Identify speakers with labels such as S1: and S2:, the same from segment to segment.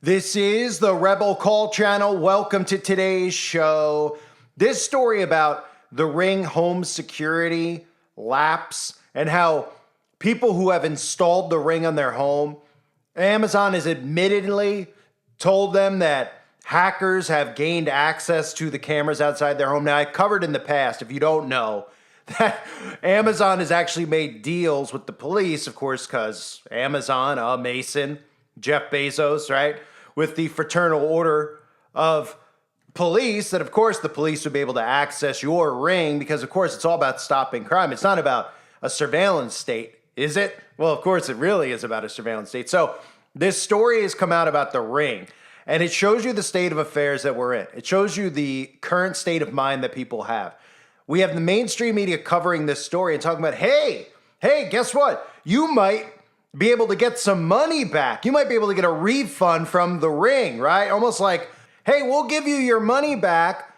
S1: This is the Rebel Call Channel. Welcome to today's show. This story about the Ring home security lapse and how people who have installed the Ring on their home, Amazon has admittedly told them that hackers have gained access to the cameras outside their home. Now, I covered in the past, if you don't know, that Amazon has actually made deals with the police, of course, because Amazon, Mason, Jeff Bezos, right? With the fraternal order of police, that of course the police would be able to access your Ring because of course it's all about stopping crime. It's not about a surveillance state, is it? Well, of course it really is about a surveillance state. So this story has come out about the Ring, and it shows you the state of affairs that we're in. It shows you the current state of mind that people have. We have the mainstream media covering this story and talking about, hey, guess what? You might be able to get some money back. You might be able to get a refund from the Ring, right? Almost like, hey, we'll give you your money back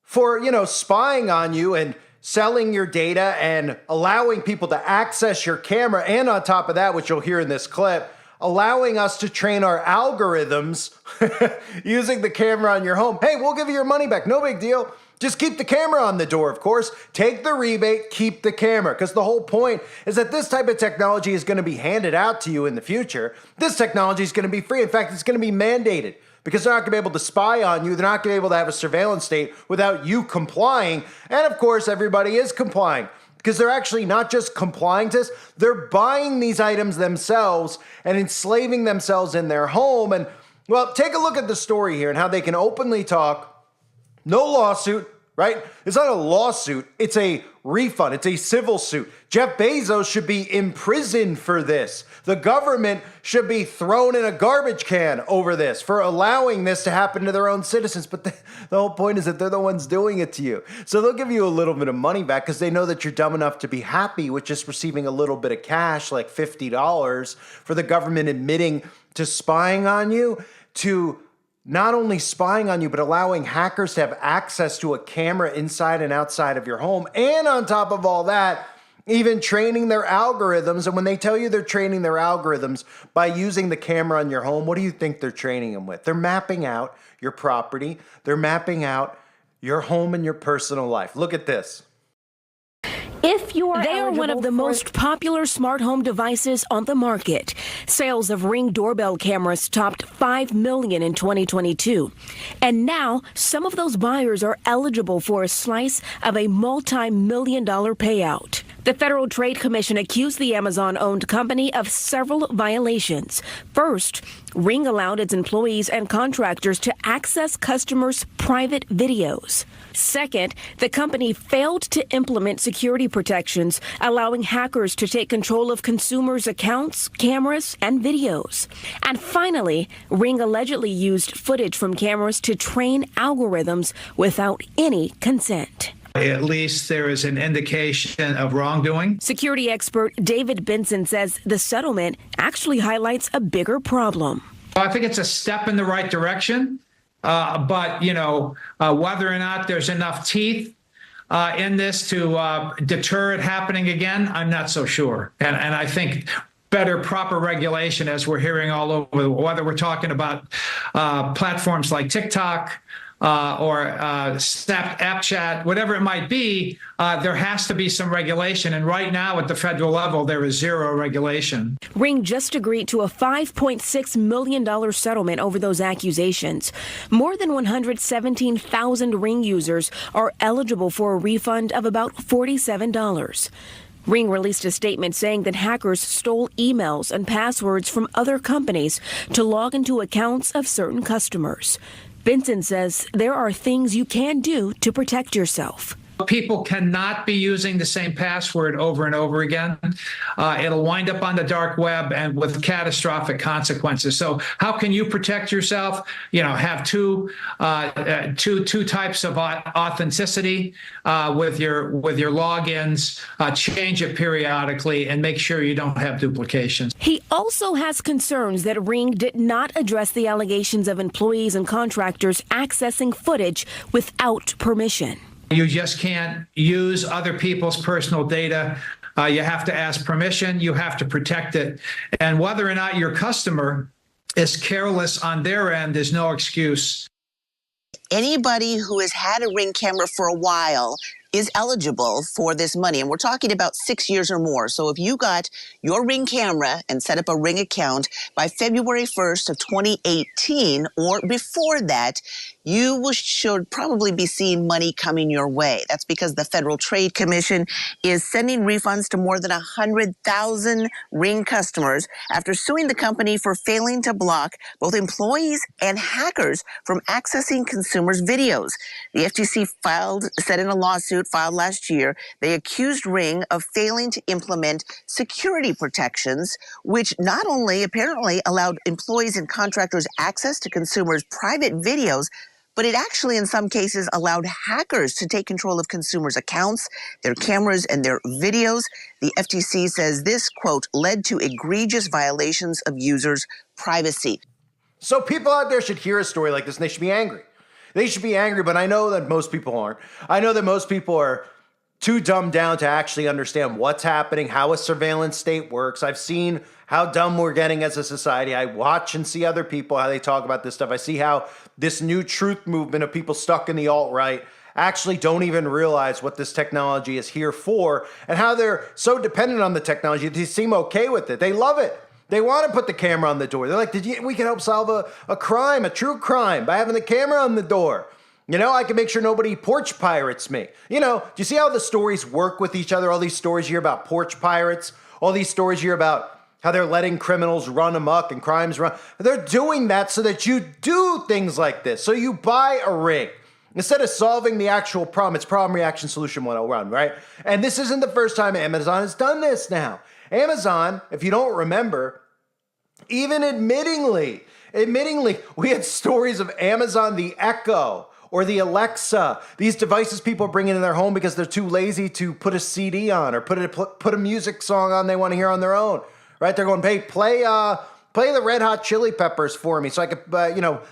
S1: for, spying on you and selling your data and allowing people to access your camera. And on top of that, which you'll hear in this clip, allowing us to train our algorithms using the camera on your home. Hey, we'll give you your money back. No big deal. Just keep the camera on the door, of course. Take the rebate, keep the camera. Because the whole point is that this type of technology is going to be handed out to you in the future. This technology is going to be free. In fact, it's going to be mandated because they're not going to be able to spy on you. They're not going to be able to have a surveillance state without you complying. And of course, everybody is complying because they're actually not just complying to this. They're buying these items themselves and enslaving themselves in their home. And well, take a look at the story here and how they can openly talk. No lawsuit, right? It's not a lawsuit. It's a refund. It's a civil suit. Jeff Bezos should be imprisoned for this. The government should be thrown in a garbage can over this for allowing this to happen to their own citizens. But the whole point is that they're the ones doing it to you. So they'll give you a little bit of money back because they know that you're dumb enough to be happy with just receiving a little bit of cash, like $50, for the government admitting to spying on you, to not only spying on you, but allowing hackers to have access to a camera inside and outside of your home. And on top of all that, even training their algorithms. And when they tell you they're training their algorithms by using the camera on your home, what do you think they're training them with? They're mapping out your property. They're mapping out your home and your personal life. Look at this.
S2: They are one of the most popular smart home devices on the market. Sales of Ring doorbell cameras topped 5 million in 2022. And now some of those buyers are eligible for a slice of a multi-million-dollar payout. The Federal Trade Commission accused the Amazon-owned company of several violations. First, Ring allowed its employees and contractors to access customers' private videos. Second, the company failed to implement security protections, allowing hackers to take control of consumers' accounts, cameras, and videos. And finally, Ring allegedly used footage from cameras to train algorithms without any consent.
S3: At least there is an indication of wrongdoing.
S2: Security expert David Benson says the settlement actually highlights a bigger problem.
S3: I think it's a step in the right direction, but whether or not there's enough teeth in this to deter it happening again, I'm not so sure. And I think better, proper regulation, as we're hearing all over, whether we're talking about platforms like TikTok, or Snapchat, whatever it might be, there has to be some regulation. And right now at the federal level, there is zero regulation.
S2: Ring just agreed to a $5.6 million settlement over those accusations. More than 117,000 Ring users are eligible for a refund of about $47. Ring released a statement saying that hackers stole emails and passwords from other companies to log into accounts of certain customers. Benson says there are things you can do to protect yourself.
S3: People cannot be using the same password over and over again. It'll wind up on the dark web and with catastrophic consequences. So how can you protect yourself? Have two types of authenticity with your logins, change it periodically, and make sure you don't have duplications.
S2: He also has concerns that Ring did not address the allegations of employees and contractors accessing footage without permission.
S3: You just can't use other people's personal data. You have to ask permission. You have to protect it. And whether or not your customer is careless on their end, there's no excuse.
S4: Anybody who has had a Ring camera for a while is eligible for this money. And we're talking about 6 years or more. So if you got your Ring camera and set up a Ring account by February 1st of 2018 or before that, you should probably be seeing money coming your way. That's because the Federal Trade Commission is sending refunds to more than 100,000 Ring customers after suing the company for failing to block both employees and hackers from accessing consumers' videos. The FTC said in a lawsuit filed last year, they accused Ring of failing to implement security protections, which not only apparently allowed employees and contractors access to consumers' private videos, but it actually, in some cases, allowed hackers to take control of consumers' accounts, their cameras, and their videos. The FTC says this, quote, led to egregious violations of users' privacy.
S1: So people out there should hear a story like this and they should be angry. They should be angry, but I know that most people aren't. I know that most people are too dumbed down to actually understand what's happening, how a surveillance state works. I've seen how dumb we're getting as a society. I watch and see other people, how they talk about this stuff. I see how this new truth movement of people stuck in the alt-right actually don't even realize what this technology is here for and how they're so dependent on the technology. They seem okay with it. They love it. They want to put the camera on the door. They're like, we can help solve a crime, a true crime, by having the camera on the door. You know, I can make sure nobody porch pirates me. You know, do you see how the stories work with each other? All these stories you hear about porch pirates, all these stories you hear about how they're letting criminals run amok and crimes run. They're doing that so that you do things like this. So you buy a Ring. Instead of solving the actual problem, it's problem, reaction, solution 101, right? And this isn't the first time Amazon has done this now. Amazon, if you don't remember, even admittingly, we had stories of Amazon, the Echo, or the Alexa, these devices people bring into their home because they're too lazy to put a CD on or put a music song on they want to hear on their own, right? They're going, hey, play the Red Hot Chili Peppers for me so I could,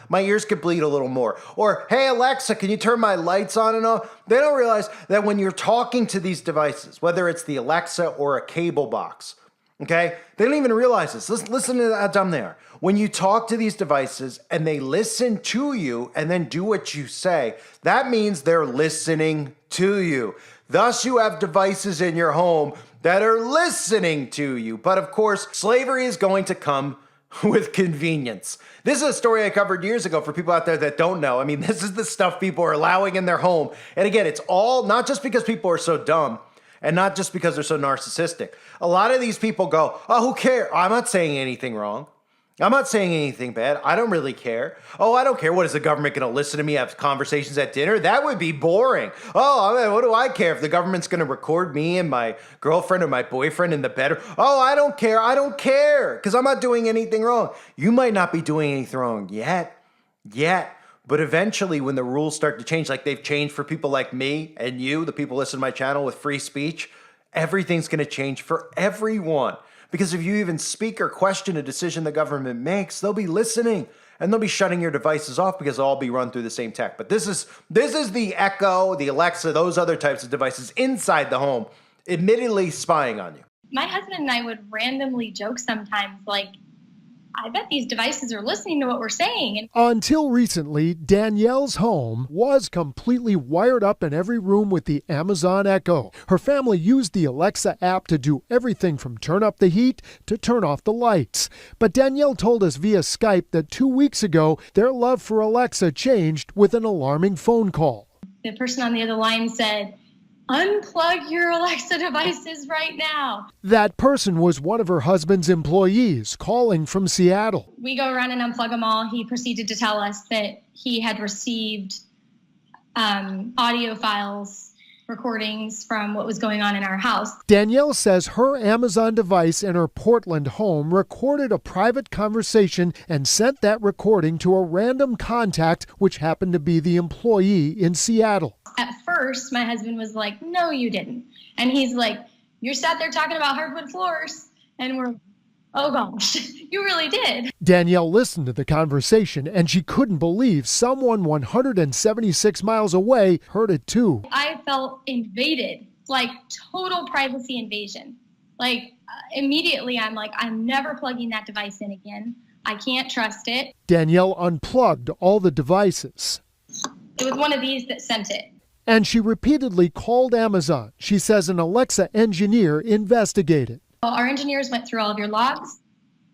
S1: my ears could bleed a little more. Or, hey, Alexa, can you turn my lights on and off? They don't realize that when you're talking to these devices, whether it's the Alexa or a cable box, okay, they don't even realize this. Listen to how dumb they are. When you talk to these devices and they listen to you and then do what you say, that means they're listening to you. Thus, you have devices in your home that are listening to you. But of course, slavery is going to come with convenience. This is a story I covered years ago for people out there that don't know. I mean, this is the stuff people are allowing in their home. And again, it's all not just because people are so dumb and not just because they're so narcissistic. A lot of these people go, oh, who cares? I'm not saying anything wrong. I'm not saying anything bad. I don't really care. Oh, I don't care. What, is the government going to listen to me have conversations at dinner? That would be boring. Oh, I mean, what do I care if the government's going to record me and my girlfriend or my boyfriend in the bedroom? Oh, I don't care. I don't care because I'm not doing anything wrong. You might not be doing anything wrong yet. But eventually when the rules start to change, like they've changed for people like me and you, the people listen to my channel with free speech, everything's going to change for everyone. Because if you even speak or question a decision the government makes, they'll be listening and they'll be shutting your devices off because they'll all be run through the same tech. But this is the Echo, the Alexa, those other types of devices inside the home, admittedly spying on you.
S5: My husband and I would randomly joke sometimes, like, I bet these devices are listening to what we're saying.
S6: Until recently, Danielle's home was completely wired up in every room with the Amazon Echo. Her family used the Alexa app to do everything from turn up the heat to turn off the lights. But Danielle told us via Skype that 2 weeks ago, their love for Alexa changed with an alarming phone call.
S5: The person on the other line said, unplug your Alexa devices right now.
S6: That person was one of her husband's employees calling from Seattle.
S5: We go around and unplug them all. He proceeded to tell us that he had received audio files, recordings from what was going on in our house.
S6: Danielle says her Amazon device in her Portland home recorded a private conversation and sent that recording to a random contact, which happened to be the employee in Seattle.
S5: At first, my husband was like, no, you didn't. And he's like, you're sat there talking about hardwood floors. And we're, oh gosh, you really did.
S6: Danielle listened to the conversation and she couldn't believe someone 176 miles away heard it too.
S5: I felt invaded, like total privacy invasion. Like immediately I'm like, I'm never plugging that device in again. I can't trust it.
S6: Danielle unplugged all the devices.
S5: It was one of these that sent it.
S6: And she repeatedly called Amazon. She says an Alexa engineer investigated.
S5: Our engineers went through all of your logs.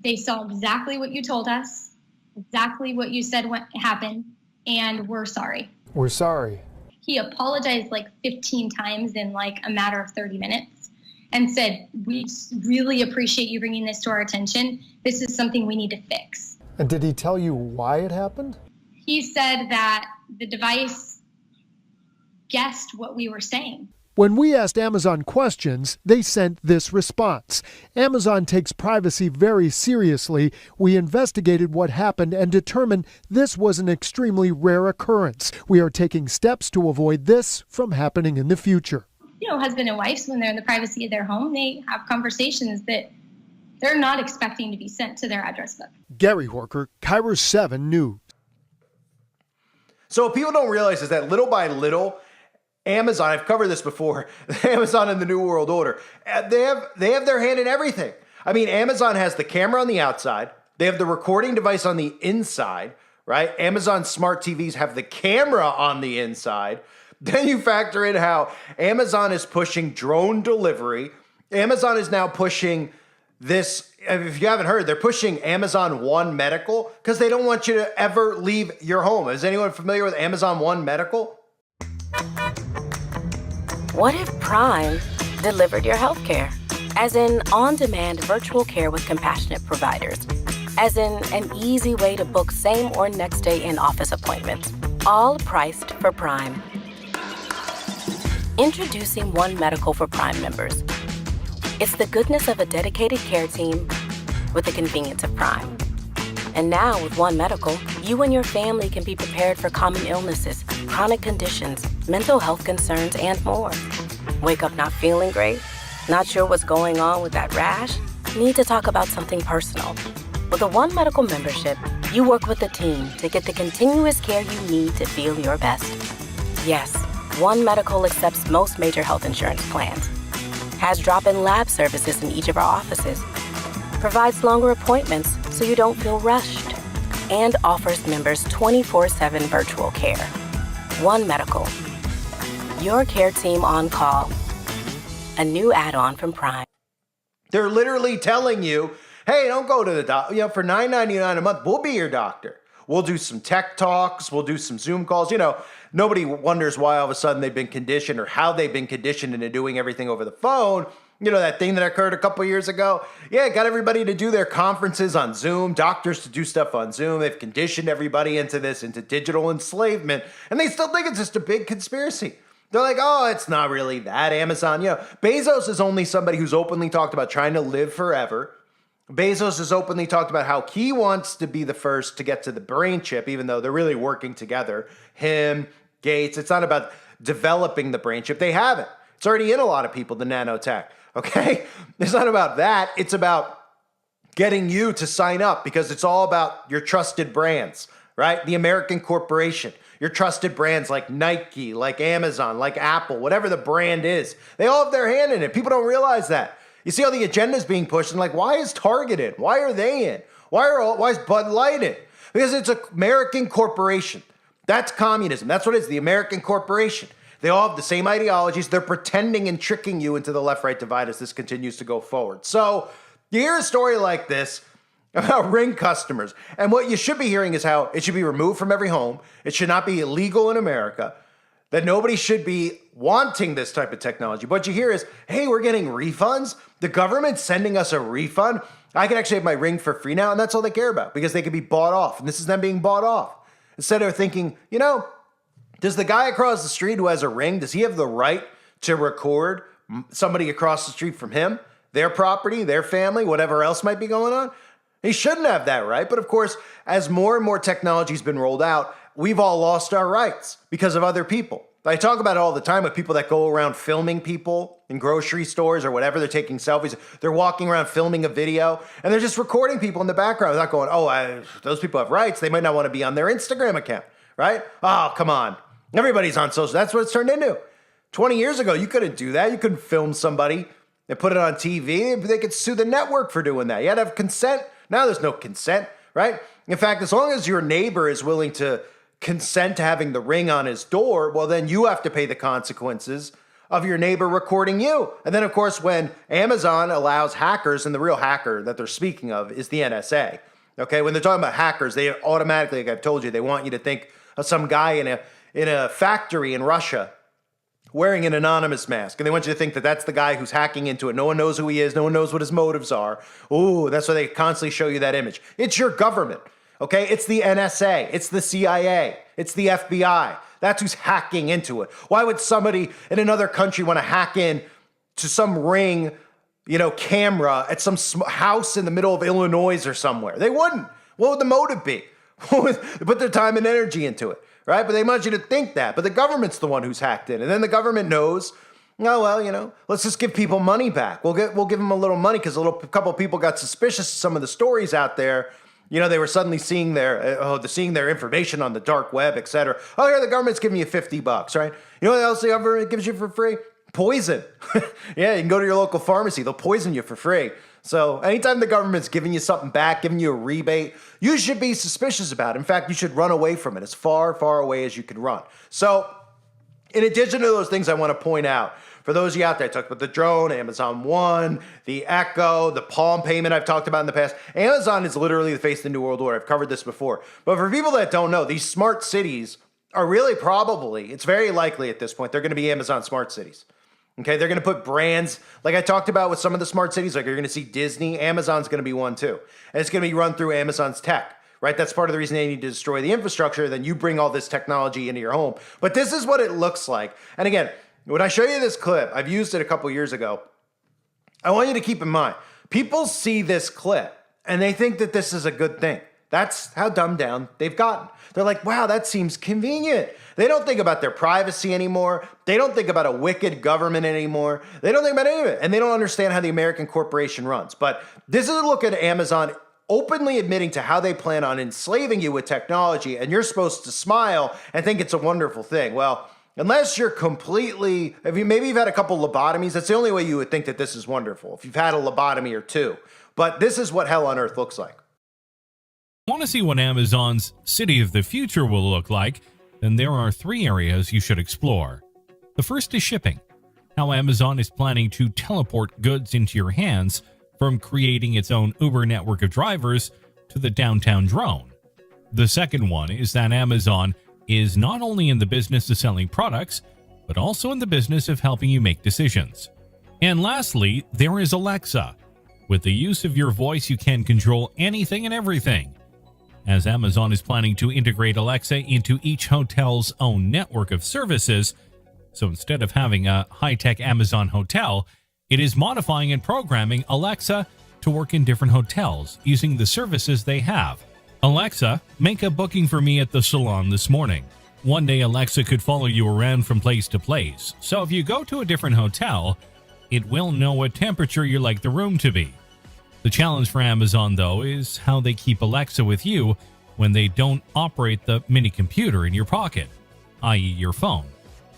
S5: They saw exactly what you told us, exactly what you said happened, and we're sorry.
S6: We're sorry.
S5: He apologized like 15 times in like a matter of 30 minutes and said, we really appreciate you bringing this to our attention. This is something we need to fix.
S6: And did he tell you why it happened?
S5: He said that the device guessed what we were saying.
S6: When we asked Amazon questions, they sent this response. Amazon takes privacy very seriously. We investigated what happened and determined this was an extremely rare occurrence. We are taking steps to avoid this from happening in the future.
S5: You know, husband and wives, when they're in the privacy of their home, they have conversations that they're not expecting to be sent to their address book.
S6: Gary Horker, Kairos 7 News.
S1: So what people don't realize is that little by little, Amazon, I've covered this before, Amazon and the New World Order, they have their hand in everything. I mean, Amazon has the camera on the outside. They have the recording device on the inside, right? Amazon smart TVs have the camera on the inside. Then you factor in how Amazon is pushing drone delivery. Amazon is now pushing this, if you haven't heard, they're pushing Amazon One Medical because they don't want you to ever leave your home. Is anyone familiar with Amazon One Medical?
S2: What if Prime delivered your healthcare? As in on-demand virtual care with compassionate providers. As in an easy way to book same or next day in-office appointments. All priced for Prime. Introducing One Medical for Prime members. It's the goodness of a dedicated care team with the convenience of Prime. And now with One Medical, you and your family can be prepared for common illnesses, chronic conditions, mental health concerns, and more. Wake up not feeling great? Not sure what's going on with that rash? Need to talk about something personal? With a One Medical membership, you work with a team to get the continuous care you need to feel your best. Yes, One Medical accepts most major health insurance plans, has drop-in lab services in each of our offices, provides longer appointments so you don't feel rushed, and offers members 24/7 virtual care. One Medical, your care team on call. A new add-on from Prime.
S1: They're literally telling you, hey, don't go to the doctor. You know, for $9.99 a month, we'll be your doctor. We'll do some tech talks. We'll do some Zoom calls. You know, nobody wonders why all of a sudden they've been conditioned or how they've been conditioned into doing everything over the phone. You know, that thing that occurred a couple years ago? Yeah, got everybody to do their conferences on Zoom, doctors to do stuff on Zoom. They've conditioned everybody into this, into digital enslavement. And they still think it's just a big conspiracy. They're like, oh, it's not really that. Amazon, you know, Bezos is only somebody who's openly talked about trying to live forever. Bezos has openly talked about how he wants to be the first to get to the brain chip, even though they're really working together. Him, Gates, it's not about developing the brain chip. They have it. It's already in a lot of people, the nanotech. Okay? It's not about that. It's about getting you to sign up because it's all about your trusted brands, right? The American corporation, your trusted brands like Nike, like Amazon, like Apple, whatever the brand is. They all have their hand in it. People don't realize that. You see all the agendas being pushed and like, why is Target in? Why are they in? Why is Bud Light in? Because it's an American corporation. That's communism. That's what it is, the American corporation. They all have the same ideologies. They're pretending and tricking you into the left-right divide as this continues to go forward. So you hear a story like this about Ring customers. And what you should be hearing is how it should be removed from every home. It should not be illegal in America. That nobody should be wanting this type of technology. What you hear is, hey, we're getting refunds. The government's sending us a refund. I can actually have my Ring for free now. And that's all they care about because they can be bought off. And this is them being bought off. Instead of thinking, you know, does the guy across the street who has a Ring, does he have the right to record somebody across the street from him, their property, their family, whatever else might be going on? He shouldn't have that right. But of course, as more and more technology has been rolled out, we've all lost our rights because of other people. I talk about it all the time with people that go around filming people in grocery stores or whatever. They're taking selfies. They're walking around filming a video and they're just recording people in the background. They're not going, oh, those people have rights. They might not want to be on their Instagram account, right? Oh, come on. Everybody's on social. That's what it's turned into. 20 years ago, you couldn't do that. You couldn't film somebody and put it on TV. They could sue the network for doing that. You had to have consent. Now there's no consent. right? In fact, as long as your neighbor is willing to consent to having the Ring on his door, well, then you have to pay the consequences of your neighbor recording you. And then, of course, when Amazon allows hackers, and the real hacker that they're speaking of is the NSA, okay? When they're talking about hackers, they automatically, like I've told you, they want you to think of some guy in a factory in Russia wearing an anonymous mask. And they want you to think that that's the guy who's hacking into it. No one knows who he is. No one knows what his motives are. Ooh, that's why they constantly show you that image. It's your government, okay? It's the NSA. It's the CIA. It's the FBI. That's who's hacking into it. Why would somebody in another country want to hack in to some Ring, camera at some house in the middle of Illinois or somewhere? They wouldn't. What would the motive be? They put their time and energy into it, right? But they want you to think that. But the government's the one who's hacked in. And then the government knows, oh, well, let's just give people money back. We'll give them a little money because a couple of people got suspicious of some of the stories out there. They were suddenly seeing their information on the dark web, et cetera. Oh, here the government's giving you $50, right? You know what else the government gives you for free? Poison. Yeah, you can go to your local pharmacy. They'll poison you for free. So anytime the government's giving you something back, giving you a rebate, you should be suspicious about it. In fact, you should run away from it as far, far away as you can run. So in addition to those things I want to point out, for those of you out there, I talked about the drone, Amazon One, the Echo, the Palm payment I've talked about in the past. Amazon is literally the face of the New World Order. I've covered this before. But for people that don't know, these smart cities are really it's very likely at this point, they're going to be Amazon smart cities. Okay, they're going to put brands, like I talked about with some of the smart cities, like you're going to see Disney, Amazon's going to be one too. And it's going to be run through Amazon's tech, right? That's part of the reason they need to destroy the infrastructure. Then you bring all this technology into your home. But this is what it looks like. And again, when I show you this clip, I've used it a couple years ago. I want you to keep in mind, people see this clip and they think that this is a good thing. That's how dumbed down they've gotten. They're like, wow, that seems convenient. They don't think about their privacy anymore. They don't think about a wicked government anymore. They don't think about any of it. And they don't understand how the American corporation runs. But this is a look at Amazon openly admitting to how they plan on enslaving you with technology. And you're supposed to smile and think it's a wonderful thing. Well, unless you're maybe you've had a couple lobotomies, that's the only way you would think that this is wonderful, if you've had a lobotomy or two. But this is what hell on earth looks like.
S7: Want to see what Amazon's city of the future will look like? Then there are 3 areas you should explore. The first is shipping. How Amazon is planning to teleport goods into your hands, from creating its own Uber network of drivers to the downtown drone. The second one is that Amazon is not only in the business of selling products, but also in the business of helping you make decisions. And lastly, there is Alexa. With the use of your voice, you can control anything and everything. As Amazon is planning to integrate Alexa into each hotel's own network of services, so instead of having a high-tech Amazon hotel, it is modifying and programming Alexa to work in different hotels using the services they have. Alexa, make a booking for me at the salon this morning. One day Alexa could follow you around from place to place, so if you go to a different hotel, it will know what temperature you like the room to be. The challenge for Amazon, though, is how they keep Alexa with you when they don't operate the mini computer in your pocket, i.e. your phone.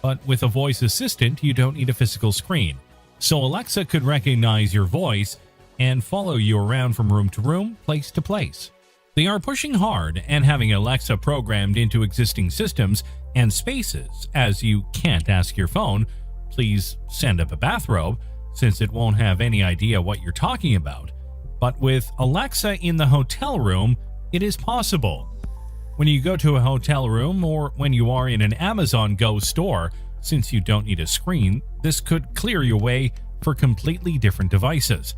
S7: But with a voice assistant, you don't need a physical screen. So Alexa could recognize your voice and follow you around from room to room, place to place. They are pushing hard and having Alexa programmed into existing systems and spaces, as you can't ask your phone, please send up a bathrobe, since it won't have any idea what you're talking about. But with Alexa in the hotel room, it is possible. When you go to a hotel room or when you are in an Amazon Go store, since you don't need a screen, this could clear your way for completely different devices.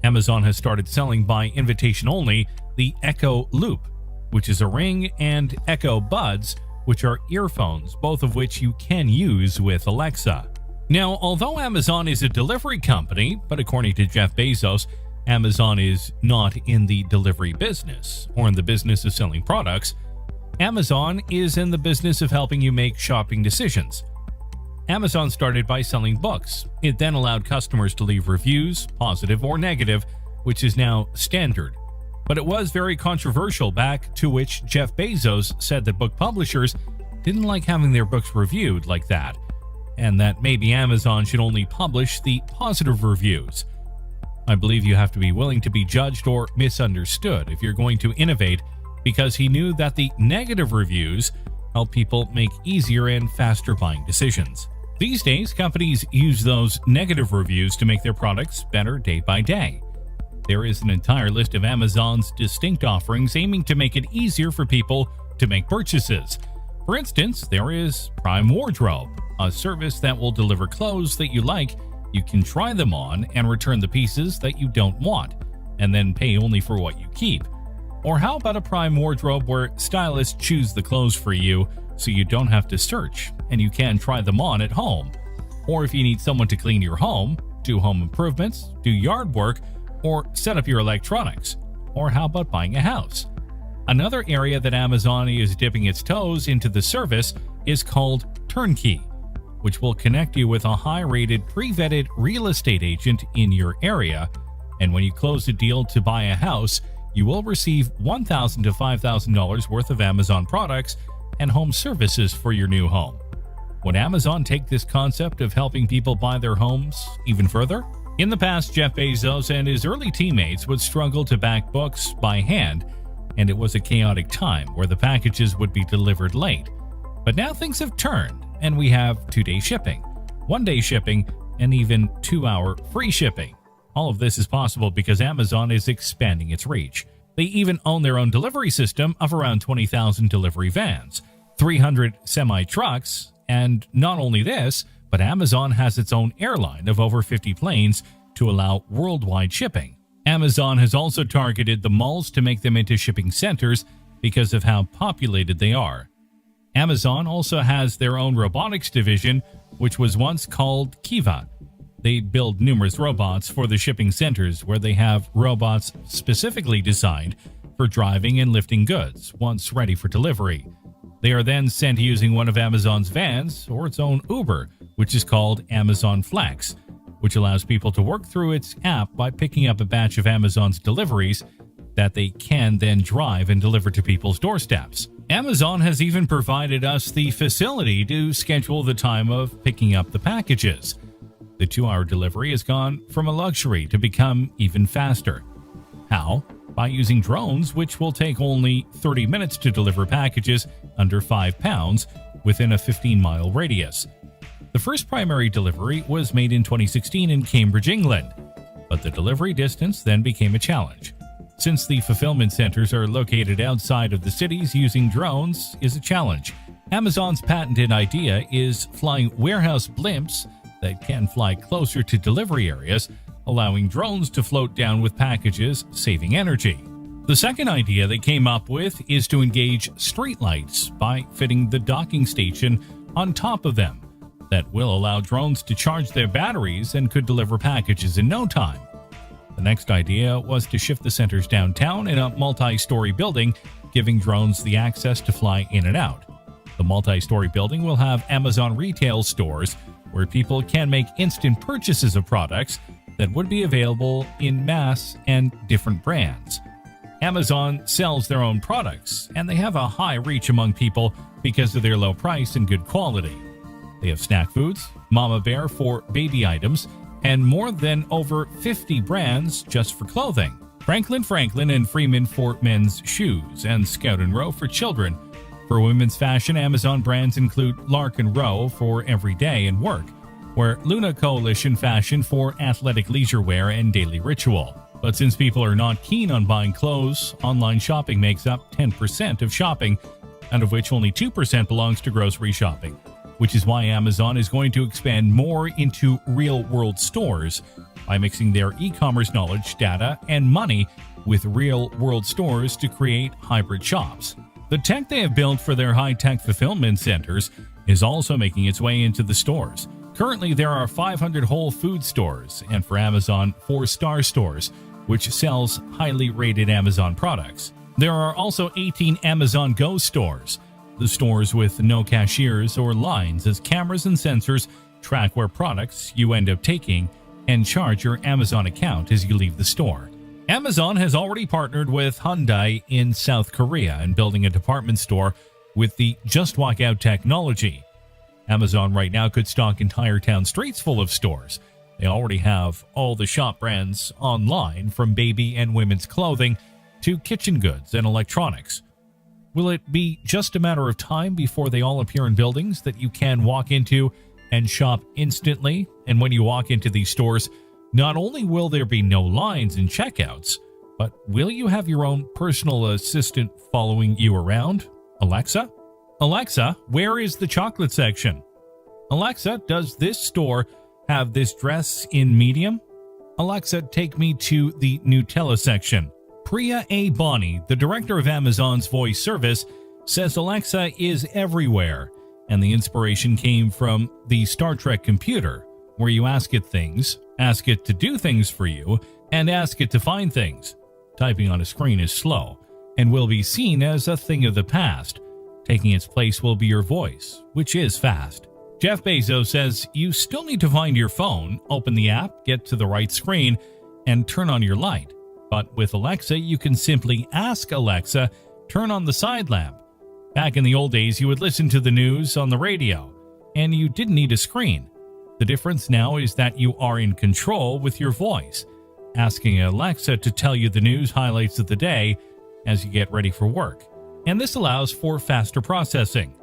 S7: Amazon has started selling by invitation only the Echo Loop, which is a Ring, and Echo Buds, which are earphones, both of which you can use with Alexa. Now, although Amazon is a delivery company, but according to Jeff Bezos, Amazon is not in the delivery business or in the business of selling products. Amazon is in the business of helping you make shopping decisions. Amazon started by selling books. It then allowed customers to leave reviews, positive or negative, which is now standard. But it was very controversial, back to which Jeff Bezos said that book publishers didn't like having their books reviewed like that, and that maybe Amazon should only publish the positive reviews. I believe you have to be willing to be judged or misunderstood if you're going to innovate, because he knew that the negative reviews help people make easier and faster buying decisions. These days, companies use those negative reviews to make their products better day by day. There is an entire list of Amazon's distinct offerings aiming to make it easier for people to make purchases. For instance, there is Prime Wardrobe, a service that will deliver clothes that you like. You can try them on and return the pieces that you don't want, and then pay only for what you keep. Or how about a Prime Wardrobe where stylists choose the clothes for you so you don't have to search and you can try them on at home? Or if you need someone to clean your home, do home improvements, do yard work, or set up your electronics. Or how about buying a house? Another area that Amazon is dipping its toes into the service is called Turnkey, which will connect you with a high-rated, pre-vetted real estate agent in your area. And when you close a deal to buy a house, you will receive $1,000 to $5,000 worth of Amazon products and home services for your new home. Would Amazon take this concept of helping people buy their homes even further? In the past, Jeff Bezos and his early teammates would struggle to back books by hand, and it was a chaotic time where the packages would be delivered late. But now things have turned, and we have 2-day shipping, 1-day shipping, and even 2-hour free shipping. All of this is possible because Amazon is expanding its reach. They even own their own delivery system of around 20,000 delivery vans, 300 semi-trucks, and not only this, but Amazon has its own airline of over 50 planes to allow worldwide shipping. Amazon has also targeted the malls to make them into shipping centers because of how populated they are. Amazon also has their own robotics division, which was once called Kiva. They build numerous robots for the shipping centers where they have robots specifically designed for driving and lifting goods once ready for delivery. They are then sent using one of Amazon's vans or its own Uber, which is called Amazon Flex, which allows people to work through its app by picking up a batch of Amazon's deliveries that they can then drive and deliver to people's doorsteps. Amazon has even provided us the facility to schedule the time of picking up the packages. The 2-hour delivery has gone from a luxury to become even faster. How? By using drones, which will take only 30 minutes to deliver packages under 5 pounds within a 15-mile radius. The first primary delivery was made in 2016 in Cambridge, England, but the delivery distance then became a challenge. Since the fulfillment centers are located outside of the cities, using drones is a challenge. Amazon's patented idea is flying warehouse blimps that can fly closer to delivery areas, allowing drones to float down with packages, saving energy. The second idea they came up with is to engage streetlights by fitting the docking station on top of them. That will allow drones to charge their batteries and could deliver packages in no time. The next idea was to shift the centers downtown in a multi-story building, giving drones the access to fly in and out. The multi-story building will have Amazon retail stores where people can make instant purchases of products that would be available in mass and different brands. Amazon sells their own products, and they have a high reach among people because of their low price and good quality. They have snack foods, Mama Bear for baby items, and more than over 50 brands just for clothing. Franklin and Freeman for men's shoes, and Scout & Row for children. For women's fashion, Amazon brands include Lark & Row for everyday and work, where Luna Coalition fashion for athletic leisure wear and daily ritual. But since people are not keen on buying clothes, online shopping makes up 10% of shopping, out of which only 2% belongs to grocery shopping, which is why Amazon is going to expand more into real-world stores by mixing their e-commerce knowledge, data, and money with real-world stores to create hybrid shops. The tech they have built for their high-tech fulfillment centers is also making its way into the stores. Currently, there are 500 Whole Food stores, and for Amazon, 4-star stores, which sells highly rated Amazon products. There are also 18 Amazon Go stores, the stores with no cashiers or lines, as cameras and sensors track where products you end up taking and charge your Amazon account as you leave the store. Amazon has already partnered with Hyundai in South Korea and building a department store with the Just Walk Out technology. Amazon right now could stock entire town streets full of stores, They already have all the shop brands online, from baby and women's clothing to kitchen goods and electronics. Will it be just a matter of time before they all appear in buildings that you can walk into and shop instantly? And when you walk into these stores, not only will there be no lines and checkouts, but will you have your own personal assistant following you around? Alexa? Alexa, where is the chocolate section? Alexa, does this store have this dress in medium? Alexa, take me to the Nutella section. Priya A. Bonney, the director of Amazon's voice service, says Alexa is everywhere, and the inspiration came from the Star Trek computer, where you ask it things, ask it to do things for you, and ask it to find things. Typing on a screen is slow and will be seen as a thing of the past. Taking its place will be your voice, which is fast. Jeff Bezos says you still need to find your phone, open the app, get to the right screen, and turn on your light. But with Alexa, you can simply ask Alexa, turn on the side lamp. Back in the old days, you would listen to the news on the radio, and you didn't need a screen. The difference now is that you are in control with your voice, asking Alexa to tell you the news highlights of the day as you get ready for work. And this allows for faster processing.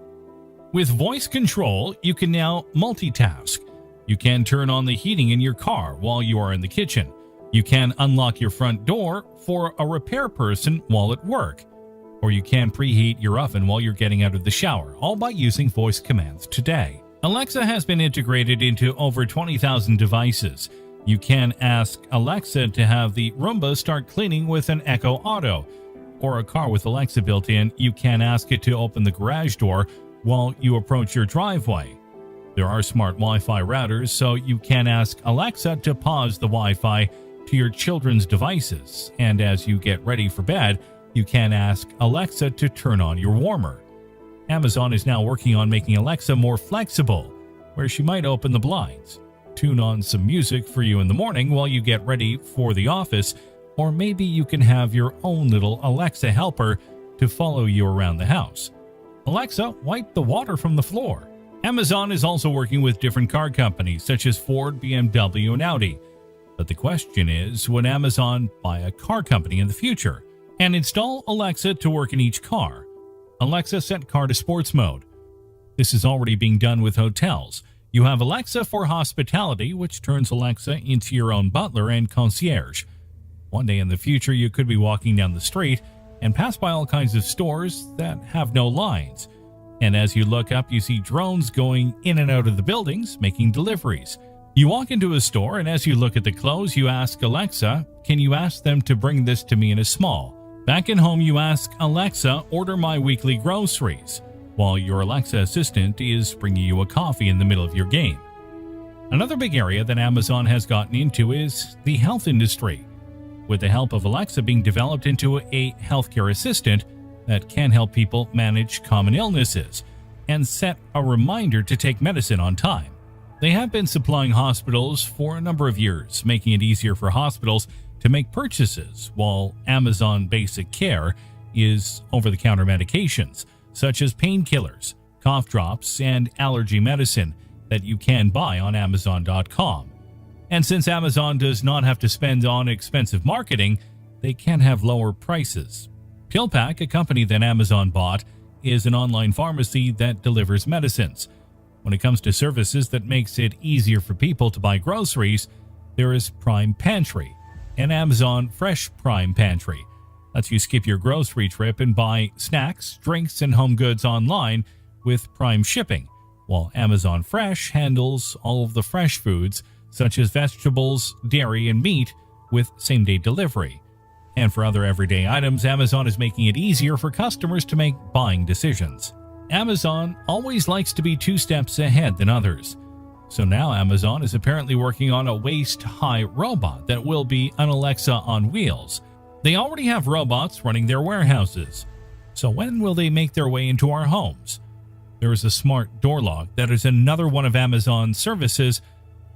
S7: With voice control, you can now multitask. You can turn on the heating in your car while you are in the kitchen. You can unlock your front door for a repair person while at work. Or you can preheat your oven while you're getting out of the shower, all by using voice commands today. Alexa has been integrated into over 20,000 devices. You can ask Alexa to have the Roomba start cleaning with an Echo Auto. Or a car with Alexa built in, you can ask it to open the garage door while you approach your driveway. There are smart Wi-Fi routers, so you can ask Alexa to pause the Wi-Fi to your children's devices. And as you get ready for bed, you can ask Alexa to turn on your warmer. Amazon is now working on making Alexa more flexible, where she might open the blinds, tune on some music for you in the morning while you get ready for the office, or maybe you can have your own little Alexa helper to follow you around the house. Alexa, wipe the water from the floor. Amazon is also working with different car companies such as Ford, BMW, and Audi. But the question is, would Amazon buy a car company in the future and install Alexa to work in each car? Alexa, set car to sports mode. This is already being done with hotels. You have Alexa for hospitality, which turns Alexa into your own butler and concierge. One day in the future, you could be walking down the street and pass by all kinds of stores that have no lines. And as you look up, you see drones going in and out of the buildings, making deliveries. You walk into a store, and as you look at the clothes, you ask Alexa, can you ask them to bring this to me in a small? Back at home, you ask Alexa, order my weekly groceries, while your Alexa assistant is bringing you a coffee in the middle of your game. Another big area that Amazon has gotten into is the health industry, with the help of Alexa being developed into a healthcare assistant that can help people manage common illnesses and set a reminder to take medicine on time. They have been supplying hospitals for a number of years, making it easier for hospitals to make purchases, while Amazon Basic Care is over-the-counter medications such as painkillers, cough drops, and allergy medicine that you can buy on Amazon.com. And since Amazon does not have to spend on expensive marketing, they can have lower prices. PillPack, a company that Amazon bought, is an online pharmacy that delivers medicines. When it comes to services that makes it easier for people to buy groceries, there is Prime Pantry, an Amazon Fresh Prime Pantry. Lets you skip your grocery trip and buy snacks, drinks, and home goods online with Prime shipping, while Amazon Fresh handles all of the fresh foods such as vegetables, dairy, and meat with same-day delivery. And for other everyday items, Amazon is making it easier for customers to make buying decisions. Amazon always likes to be 2 steps ahead than others. So now Amazon is apparently working on a waist-high robot that will be an Alexa on wheels. They already have robots running their warehouses. So when will they make their way into our homes? There is a smart door lock that is another one of Amazon's services.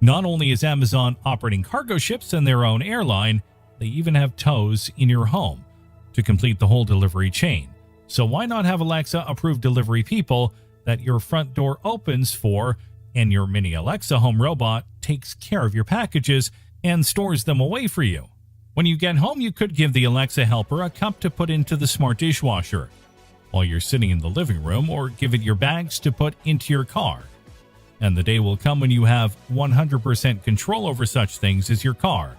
S7: Not only is Amazon operating cargo ships and their own airline, they even have tows in your home to complete the whole delivery chain. So why not have Alexa approve delivery people that your front door opens for and your mini Alexa home robot takes care of your packages and stores them away for you. When you get home, you could give the Alexa helper a cup to put into the smart dishwasher while you're sitting in the living room, or give it your bags to put into your car. And the day will come when you have 100% control over such things as your car.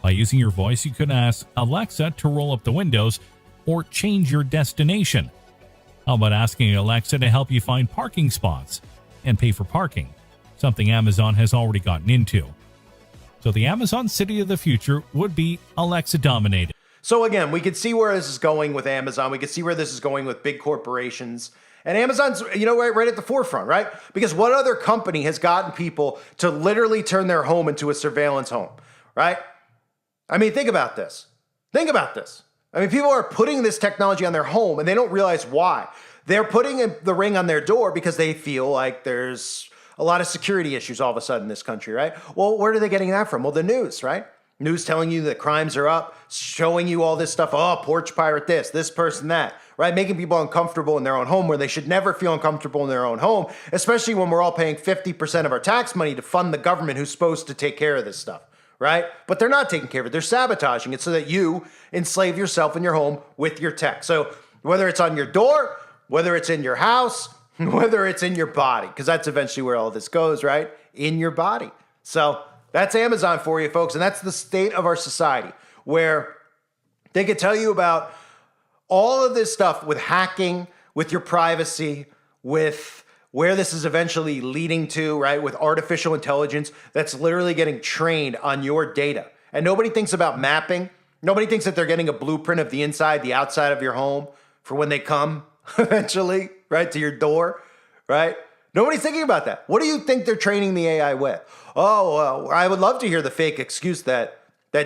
S7: By using your voice, you could ask Alexa to roll up the windows or change your destination. How about asking Alexa to help you find parking spots and pay for parking, something Amazon has already gotten into. So the Amazon city of the future would be Alexa dominated.
S1: So again, we could see where this is going with Amazon. We could see where this is going with big corporations. And Amazon's, right at the forefront, right? Because what other company has gotten people to literally turn their home into a surveillance home, right? I mean, think about this. Think about this. I mean, people are putting this technology on their home and they don't realize why. They're putting the Ring on their door because they feel like there's a lot of security issues all of a sudden in this country, right? Well, where are they getting that from? Well, the news, right? News telling you that crimes are up, showing you all this stuff. Oh, porch pirate this person that, right? Making people uncomfortable in their own home where they should never feel uncomfortable in their own home, especially when we're all paying 50% of our tax money to fund the government who's supposed to take care of this stuff, right? But they're not taking care of it. They're sabotaging it so that you enslave yourself in your home with your tech. So whether it's on your door, whether it's in your house, whether it's in your body, because that's eventually where all this goes, right? In your body. So that's Amazon for you, folks. And that's the state of our society, where they could tell you about all of this stuff with hacking, with your privacy, with where this is eventually leading to, right? With artificial intelligence that's literally getting trained on your data. And nobody thinks about mapping. Nobody thinks that they're getting a blueprint of the inside, the outside of your home for when they come eventually, right, to your door, right? Nobody's thinking about that. What do you think they're training the AI with? Oh, I would love to hear the fake excuse that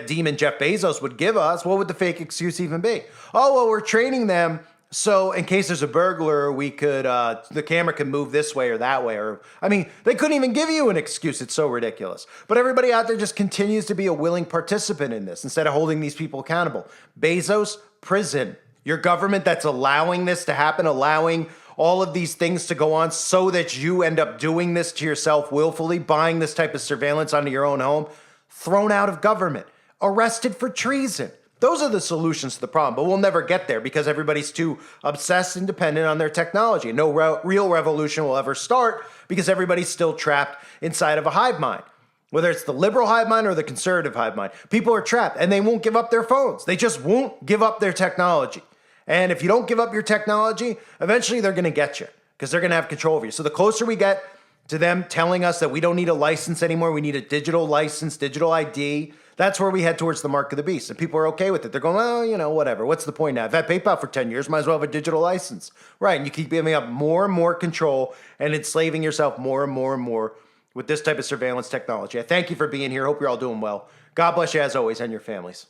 S1: demon Jeff Bezos would give us. What would the fake excuse even be? Oh, well, we're training them so in case there's a burglar, we could, the camera can move this way or that way. Or, I mean, they couldn't even give you an excuse. It's so ridiculous. But everybody out there just continues to be a willing participant in this instead of holding these people accountable. Bezos, prison. Your government that's allowing this to happen, allowing all of these things to go on so that you end up doing this to yourself willfully, buying this type of surveillance onto your own home, thrown out of government, arrested for treason. Those are the solutions to the problem, but we'll never get there because everybody's too obsessed and dependent on their technology. No real revolution will ever start because everybody's still trapped inside of a hive mind. Whether it's the liberal hive mind or the conservative hive mind, people are trapped and they won't give up their phones. They just won't give up their technology. And if you don't give up your technology, eventually they're going to get you because they're going to have control over you. So the closer we get to them telling us that we don't need a license anymore, we need a digital license, digital ID, that's where we head towards the mark of the beast. And people are okay with it. They're going, well, whatever. What's the point now? I've had PayPal for 10 years. Might as well have a digital license. Right. And you keep giving up more and more control and enslaving yourself more and more and more with this type of surveillance technology. I thank you for being here. Hope you're all doing well. God bless you as always and your families.